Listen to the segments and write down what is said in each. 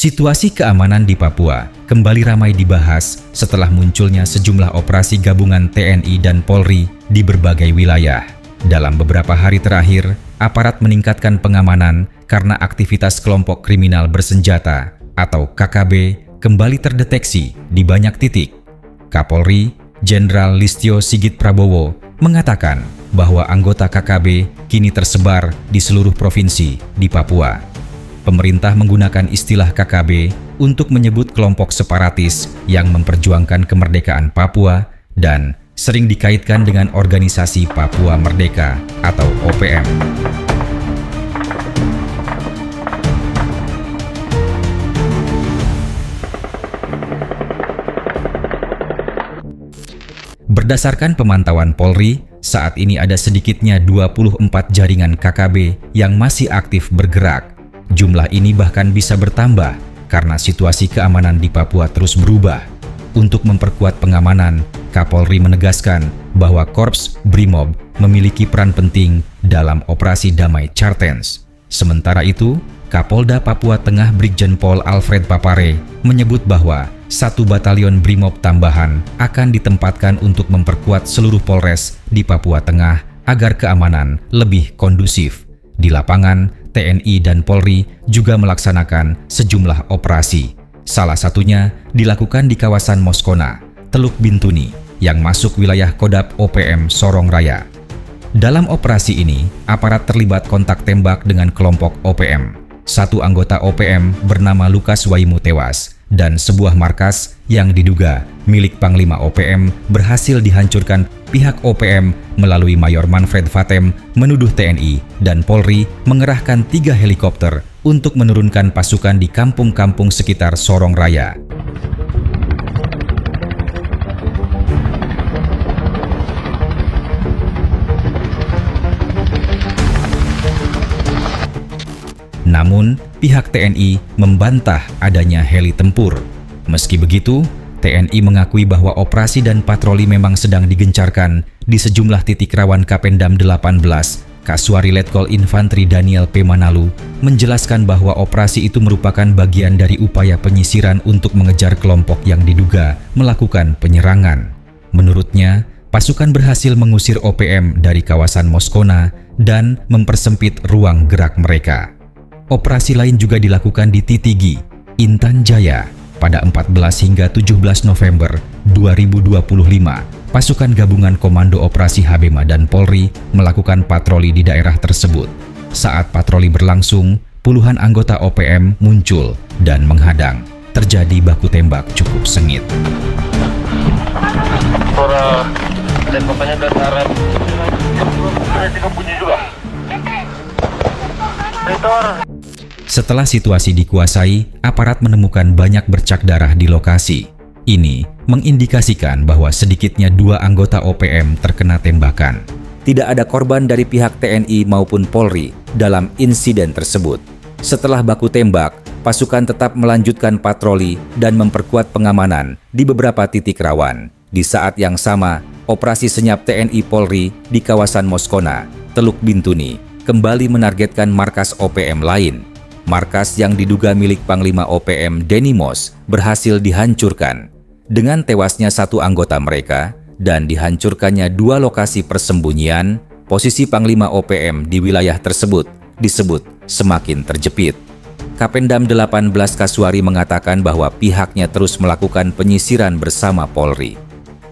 Situasi keamanan di Papua kembali ramai dibahas setelah munculnya sejumlah operasi gabungan TNI dan Polri di berbagai wilayah. Dalam beberapa hari terakhir, aparat meningkatkan pengamanan karena aktivitas kelompok kriminal bersenjata atau KKB kembali terdeteksi di banyak titik. Kapolri, Jenderal Listio Sigit Prabowo, mengatakan bahwa anggota KKB kini tersebar di seluruh provinsi di Papua. Pemerintah menggunakan istilah KKB untuk menyebut kelompok separatis yang memperjuangkan kemerdekaan Papua dan sering dikaitkan dengan Organisasi Papua Merdeka atau OPM. Berdasarkan pemantauan Polri, saat ini ada sedikitnya 24 jaringan KKB yang masih aktif bergerak. Jumlah ini bahkan bisa bertambah karena situasi keamanan di Papua terus berubah. Untuk memperkuat pengamanan, Kapolri menegaskan bahwa Korps Brimob memiliki peran penting dalam operasi damai Cartens. Sementara itu, Kapolda Papua Tengah Brigjen Pol Alfred Papare menyebut bahwa 1 batalion Brimob tambahan akan ditempatkan untuk memperkuat seluruh Polres di Papua Tengah agar keamanan lebih kondusif. Di lapangan, TNI dan Polri juga melaksanakan sejumlah operasi. Salah satunya dilakukan di kawasan Moskona, Teluk Bintuni, yang masuk wilayah Kodap OPM Sorong Raya. Dalam operasi ini, aparat terlibat kontak tembak dengan kelompok OPM. 1 anggota OPM bernama Lukas Waimu tewas, dan sebuah markas yang diduga milik Panglima OPM berhasil dihancurkan. Pihak OPM melalui Mayor Manfred Vatem menuduh TNI dan Polri mengerahkan 3 helikopter untuk menurunkan pasukan di kampung-kampung sekitar Sorong Raya. Namun, pihak TNI membantah adanya heli tempur. Meski begitu, TNI mengakui bahwa operasi dan patroli memang sedang digencarkan di sejumlah titik rawan. Kapendam 18, Kaswari Letkol Infantri Daniel P. Manalu, menjelaskan bahwa operasi itu merupakan bagian dari upaya penyisiran untuk mengejar kelompok yang diduga melakukan penyerangan. Menurutnya, pasukan berhasil mengusir OPM dari kawasan Moskona dan mempersempit ruang gerak mereka. Operasi lain juga dilakukan di Titigi, Intan Jaya, pada 14 hingga 17 November 2025. Pasukan gabungan Komando Operasi Habema dan Polri melakukan patroli di daerah tersebut. Saat patroli berlangsung, puluhan anggota OPM muncul dan menghadang. Terjadi baku tembak cukup sengit. Suara tembakannya dari arah bunyi juga. Setelah situasi dikuasai, aparat menemukan banyak bercak darah di lokasi. Ini mengindikasikan bahwa sedikitnya 2 anggota OPM terkena tembakan. Tidak ada korban dari pihak TNI maupun Polri dalam insiden tersebut. Setelah baku tembak, pasukan tetap melanjutkan patroli dan memperkuat pengamanan di beberapa titik rawan. Di saat yang sama, operasi senyap TNI Polri di kawasan Moskona, Teluk Bintuni, kembali menargetkan markas OPM lain. Markas yang diduga milik Panglima OPM Denny Mos berhasil dihancurkan. Dengan tewasnya 1 anggota mereka dan dihancurkannya 2 lokasi persembunyian, posisi Panglima OPM di wilayah tersebut disebut semakin terjepit. Kapendam 18 Kaswari mengatakan bahwa pihaknya terus melakukan penyisiran bersama Polri.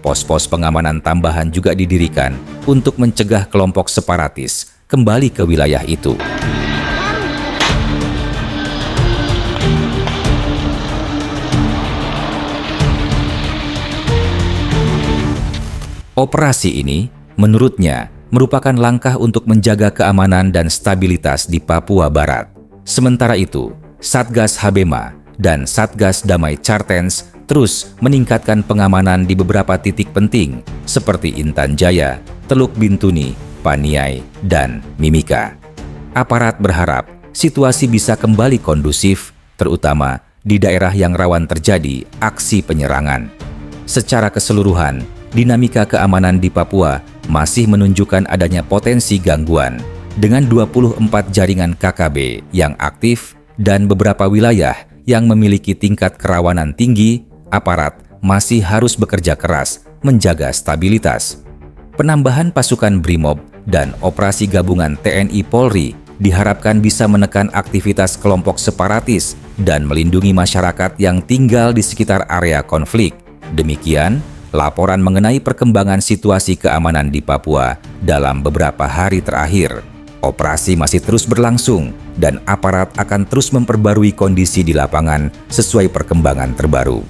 Pos-pos pengamanan tambahan juga didirikan untuk mencegah kelompok separatis kembali ke wilayah itu. Operasi ini, menurutnya, merupakan langkah untuk menjaga keamanan dan stabilitas di Papua Barat. Sementara itu, Satgas Habema dan Satgas Damai Cartens terus meningkatkan pengamanan di beberapa titik penting seperti Intan Jaya, Teluk Bintuni, Paniai, dan Mimika. Aparat berharap situasi bisa kembali kondusif, terutama di daerah yang rawan terjadi aksi penyerangan. Secara keseluruhan, dinamika keamanan di Papua masih menunjukkan adanya potensi gangguan dengan 24 jaringan KKB yang aktif dan beberapa wilayah yang memiliki tingkat kerawanan tinggi, aparat masih harus bekerja keras menjaga stabilitas. Penambahan pasukan BRIMOB dan operasi gabungan TNI Polri diharapkan bisa menekan aktivitas kelompok separatis dan melindungi masyarakat yang tinggal di sekitar area konflik. Demikian laporan mengenai perkembangan situasi keamanan di Papua dalam beberapa hari terakhir. Operasi masih terus berlangsung dan aparat akan terus memperbarui kondisi di lapangan sesuai perkembangan terbaru.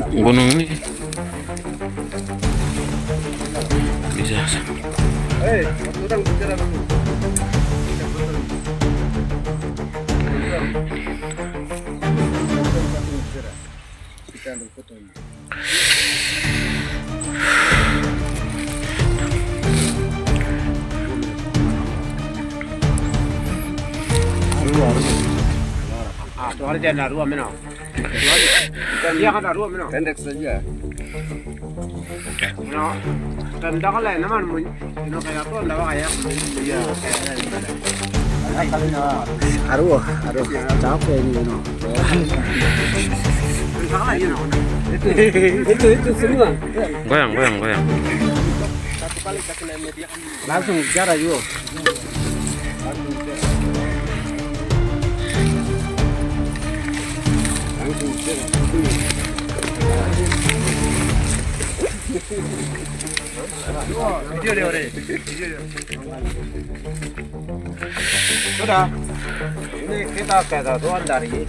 Gunung ini bisa. Pendek saja. Aruh, capek ini. Itu semua. Goyang. Langsung bicara yuk. Sudah. Ini kita kesatuan dari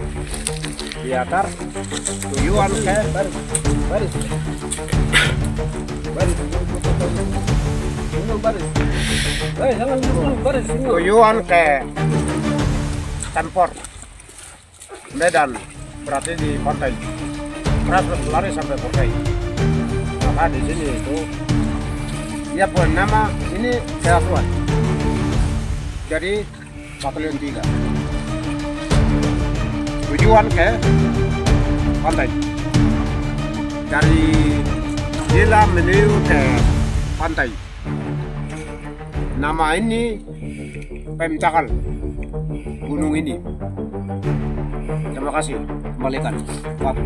Biakar tujuan ke baris. Tujuan ke Tempor Medan, berarti di pantai. Keras lari sampai pantai. Maka di sini itu ya pun nama ini kesatuan. Jadi Batalion 3. Tujuan ke pantai. Dari Jila menuju ke pantai. Nama ini Pemcakal, gunung ini. Terima kasih. Kembalikan. Maaf.